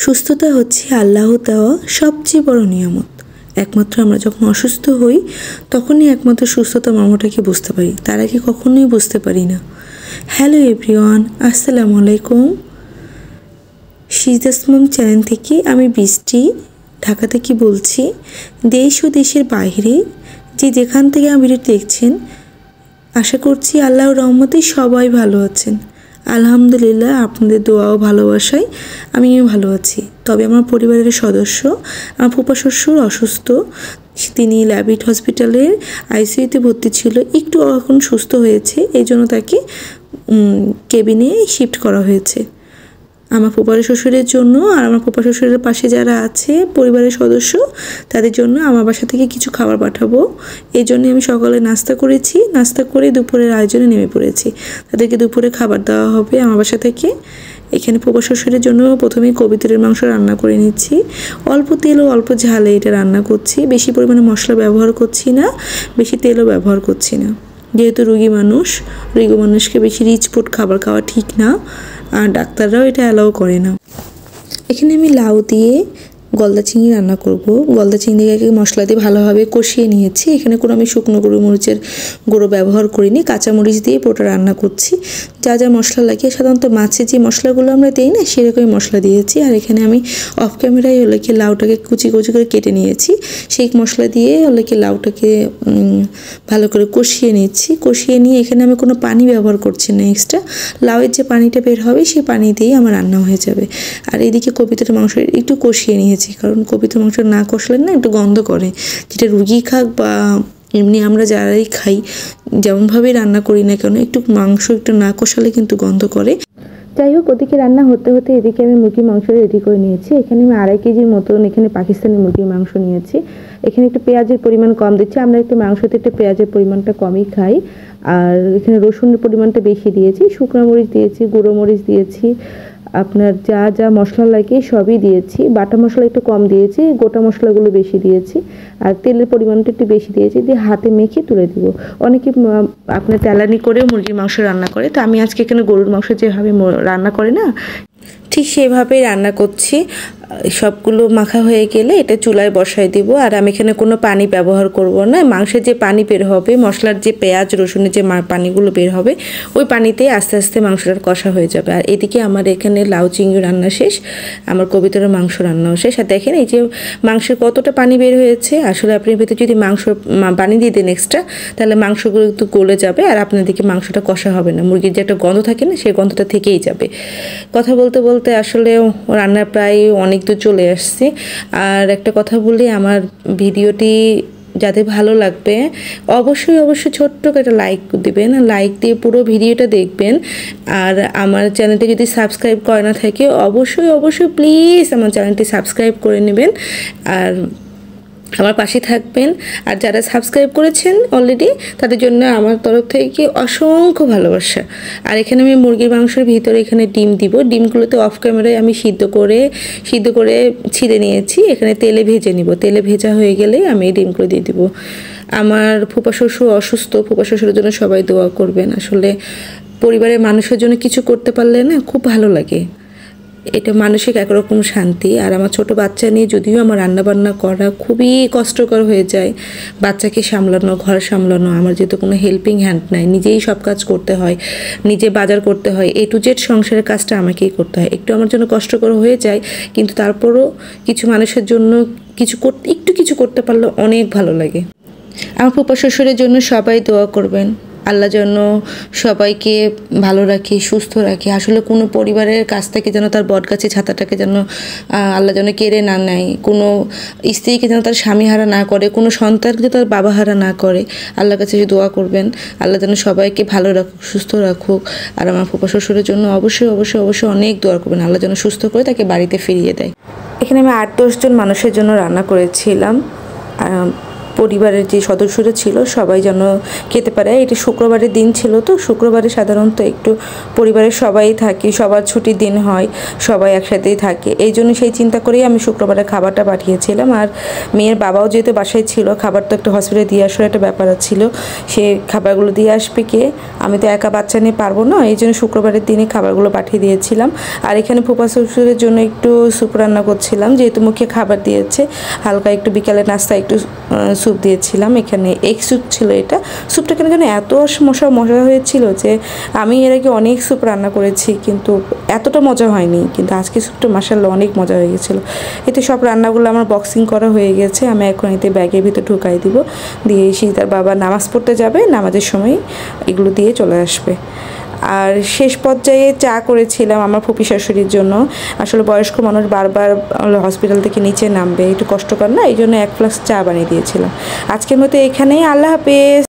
সুস্থতা হচ্ছে আল্লাহ দেওয়া সবচেয়ে বড় নিয়ামত। একমাত্র আমরা যখন অসুস্থ হই তখনই একমাত্র সুস্থতা মর্মটাকে বুঝতে পারি, তার আগে কখনোই বুঝতে পারি না। হ্যালো এভরিওয়ান, আসসালামু আলাইকুম। সিজদাস মম চ্যানেল থেকে আমি বৃষ্টি ঢাকা থেকে বলছি। দেশ ও দেশের বাইরে যেখান থেকে আমি ভিডিও দেখছেন, আশা করছি আল্লাহর রহমতে সবাই ভালো আছেন। আলহামদুলিল্লাহ, আপনাদের দোয়া ও ভালোবাসায় আমিও ভালো আছি। তবে আমার পরিবারের সদস্য, আমার ফুপা শ্বশুর অসুস্থ। তিনি ল্যাবিট হসপিটালের আইসিইউতে ভর্তি ছিল, একটু এখন সুস্থ হয়েছে, এই জন্য তাকে কেবিনে শিফট করা হয়েছে। আমার ফুপা শ্বশুরের জন্য আর আমার ফুপা শ্বশুরের পাশে যারা আছে পরিবারের সদস্য, তাদের জন্য আমার বাসা থেকে কিছু খাবার পাঠাবো। এই জন্যে আমি সকালে নাস্তা করেছি, নাস্তা করে দুপুরের আয়োজনে নেমে পড়েছি। তাদেরকে দুপুরে খাবার দেওয়া হবে আমার বাসা থেকে। এখানে ফুপা শ্বশুরের জন্য প্রথমেই কবিতরের মাংস রান্না করে নিচ্ছি। অল্প তেল ও অল্প ঝালে এটা রান্না করছি, বেশি পরিমাণে মশলা ব্যবহার করছি না, বেশি তেলও ব্যবহার করছি না। যেহেতু রুগী মানুষকে বেশি রিচ ফুড খাবার খাওয়া ঠিক না, আর ডাক্তাররাও এটা অ্যালাউ করে না। এখানে আমি লাউ দিয়ে গলদা চিংড়ি রান্না করব। গলদা চিংড়িকে মশলা দিয়ে ভালোভাবে কষিয়ে নিয়েছি। এখানে কোনো আমি শুকনো মরিচের গুঁড়ো ব্যবহার করিনি, কাঁচামরিচ দিয়ে পুরোটা রান্না করছি। যা যা মশলা লাগে, সাধারণত মাছে যে মশলাগুলো আমরা দিই না, সেরকমই মশলা দিয়েছি। আর এখানে আমি অফ ক্যামেরায় কি লাউটাকে কুচি কুচি করে কেটে নিয়েছি, সেই মশলা দিয়ে কি লাউটাকে ভালো করে কষিয়ে নিচ্ছি। কষিয়ে নিয়ে এখানে আমি কোনো পানি ব্যবহার করছি না এক্সট্রা। লাউয়ের যে পানিটা বের হবে সেই পানি দিয়েই আমার রান্না হয়ে যাবে। আর এদিকে কবিতার মাংস একটু কষিয়ে নিয়েছি, কারণ কবিতার মাংস না কষলে না একটু গন্ধ করে। যেটা রুগী খাক বা এমনি আমরা যারাই খাই, যেমনভাবেই রান্না করি না কেন, একটু মাংস একটু না কষালে কিন্তু গন্ধ করে। যাই হোক, ওদিকে রান্না হতে হতে এদিকে আমি মুরগির মাংস রেডি করে নিয়েছি। এখানে আমি 2.5 কেজির মতন এখানে পাকিস্তানি মুরগির মাংস নিয়েছি। এখানে একটু পেঁয়াজের পরিমাণ কম দিচ্ছি, আমরা একটু মাংসতে একটু পেঁয়াজের পরিমাণটা কমই খাই। আর এখানে রসুনের পরিমাণটা বেশি দিয়েছি, শুকনো মরিচ দিয়েছি, গুঁড়ো মরিচ দিয়েছি, আপনার যা যা মশলা লাগে সবই দিয়েছি। বাটা মশলা একটু কম দিয়েছি, গোটা মশলাগুলো বেশি দিয়েছি। আর তেলের পরিমাণটা একটু বেশি দিয়েছি, দিয়ে হাতে মেখে তুলে দিব। অনেকে আপনার তেলানি করেও মুরগির মাংস রান্না করে, তো আমি আজকে এখানে গরুর মাংস যেভাবে রান্না করে না, ঠিক সেভাবেই রান্না করছি। সবগুলো মাখা হয়ে গেলে এটা চুলায় বসাই দিব। আর আমি এখানে কোনো পানি ব্যবহার করব না। মাংসের যে পানি বের হবে, মশলার যে পেঁয়াজ রসুনের যে পানিগুলো বের হবে, ওই পানিতেই আস্তে আস্তে মাংসটার কষা হয়ে যাবে। আর এদিকে আমার এখানে লাউ চিংড়ি রান্না শেষ, আমার কবিতার মাংস রান্নাও শেষ। আর দেখেন এই যে মাংসের কতটা পানি বের হয়েছে। আসলে আপনি ভেতরে যদি মাংস পানি দিয়ে দেন এক্সট্রা, তাহলে মাংসগুলো একটু গলে যাবে, আর আপনার দিকে মাংসটা কষা হবে না। মুরগির যে একটা গন্ধ থাকে না, সেই গন্ধটা থেকেই যাবে। কথা বলতে বলতে আসলে রান্না প্রায় অনেক দূর চলে আসছি। আর একটা কথা বলি, আমার ভিডিওটি যাদের ভালো লাগবে অবশ্যই ছোট্ট একটা লাইক দিবেন, লাইক দিয়ে পুরো ভিডিওটা দেখবেন। আর আমার চ্যানেলটি যদি সাবস্ক্রাইব করে না থাকে, অবশ্যই প্লিজ আমার চ্যানেলটি সাবস্ক্রাইব করে নেবেন আর আমার পাশে থাকবেন। আর যারা সাবস্ক্রাইব করেছেন অলরেডি, তাদের জন্য আমার তরফ থেকে অসংখ্য ভালোবাসা। আর এখানে আমি মুরগির মাংসের ভিতরে এখানে ডিম দিব। ডিমগুলোতে অফ ক্যামেরায় আমি সিদ্ধ করে ছিঁড়ে নিয়েছি। এখানে তেলে ভেজে নিব। তেলে ভেজা হয়ে গেলেই আমি এই ডিমগুলো দিয়ে দিব। আমার ফুপা শ্বশুর অসুস্থ, ফুপা শ্বশুরের জন্য সবাই দোয়া করবেন। আসলে পরিবারের মানুষের জন্য কিছু করতে পারলে না খুব ভালো লাগে, এটা মানসিক একরকম শান্তি। আর আমার ছোট বাচ্চা নিয়ে যদিও আমার রান্নাবান্না করা খুবই কষ্টকর হয়ে যায়, বাচ্চাকে সামলানো, ঘর সামলানো, আমার যেহেতু কোনো হেল্পিং হ্যান্ড নাই, নিজেই সব কাজ করতে হয়, নিজে বাজার করতে হয়, A to Z সংসারের কাজটা আমাকেই করতে হয়। একটু আমার জন্য কষ্টকর হয়ে যায়, কিন্তু তারপরও কিছু মানুষের জন্য কিছু করতে পারলে অনেক ভালো লাগে। আমার ফুপা শ্বশুরের জন্য সবাই দোয়া করবেন, আল্লাহ যেন সবাইকে ভালো রাখে, সুস্থ রাখে। আসলে কোনো পরিবারের কাছ থেকে যেন তার বটগাছের ছাতাটাকে যেন আল্লাহ যেন কেড়ে না নেয়, কোনো স্ত্রীকে যেন তার স্বামী হারা না করে, কোনো সন্তানকে যেন তার বাবা হারা না করে। আল্লাহর কাছে দোয়া করবেন, আল্লাহ যেন সবাইকে ভালো রাখুক, সুস্থ রাখুক। আর আমার ফুপা শ্বশুরের জন্য অবশ্যই অনেক দোয়া করবেন, আল্লাহ যেন সুস্থ করে তাকে বাড়িতে ফিরিয়ে দেয়। এখানে আমি 8-10 জন মানুষের জন্য রান্না করেছিলাম। পরিবারের যে সদস্যরা ছিল সবাই যেন খেতে পারে। এটা শুক্রবারের দিন ছিল, তো শুক্রবারে সাধারণত একটু পরিবারের সবাই থাকে, সবার ছুটির দিন হয়, সবাই একসাথেই থাকে, এই জন্য সেই চিন্তা করেই আমি শুক্রবারে খাবারটা পাঠিয়েছিলাম। আর মেয়ের বাবাও যেহেতু বাসায় ছিল, খাবার তো একটু হসপিটালে দিয়ে আসার একটা ব্যাপার ছিল, সে খাবারগুলো দিয়ে আসবে কে, আমি তো একা বাচ্চা নিয়ে পারবো না, এই জন্য শুক্রবারের দিনে খাবারগুলো পাঠিয়ে দিয়েছিলাম। আর এখানে ফুপা শ্বশুরের জন্য একটু স্যুপ রান্না করছিলাম, যেহেতু মুখে খাবার দিয়েছে, হালকা একটু বিকালে নাস্তা একটু স্যুপ দিয়েছিলাম। এখানে এগ স্যুপ ছিল, এটা স্যুপটা কেন যেন এত মজা হয়েছিল যে আমি এর আগে অনেক স্যুপ রান্না করেছি কিন্তু এতটা মজা হয়নি, কিন্তু আজকে স্যুপটা মাশাআল্লাহ অনেক মজা হয়ে গেছিলো। এতে সব রান্নাগুলো আমার বক্সিং করা হয়ে গেছে, আমি এখন এতে ব্যাগের ভিতর ঢুকাই দিব, দিয়ে তার বাবা নামাজ পড়তে যাবে, নামাজের সময় এগুলো দিয়ে চলে আসবে। আর শেষ পর্যায়ে চা করেছিলাম আমার ফুপি শাশুড়ির জন্য। আসলে বয়স্ক মানুষ বারবার হসপিটাল থেকে নিচে নামবে, একটু কষ্টকর না, এই জন্য 1 ফ্লাস্ক চা বানিয়ে দিয়েছিলাম। আজকের মতো এখানেই, আল্লাহ হাফেজ।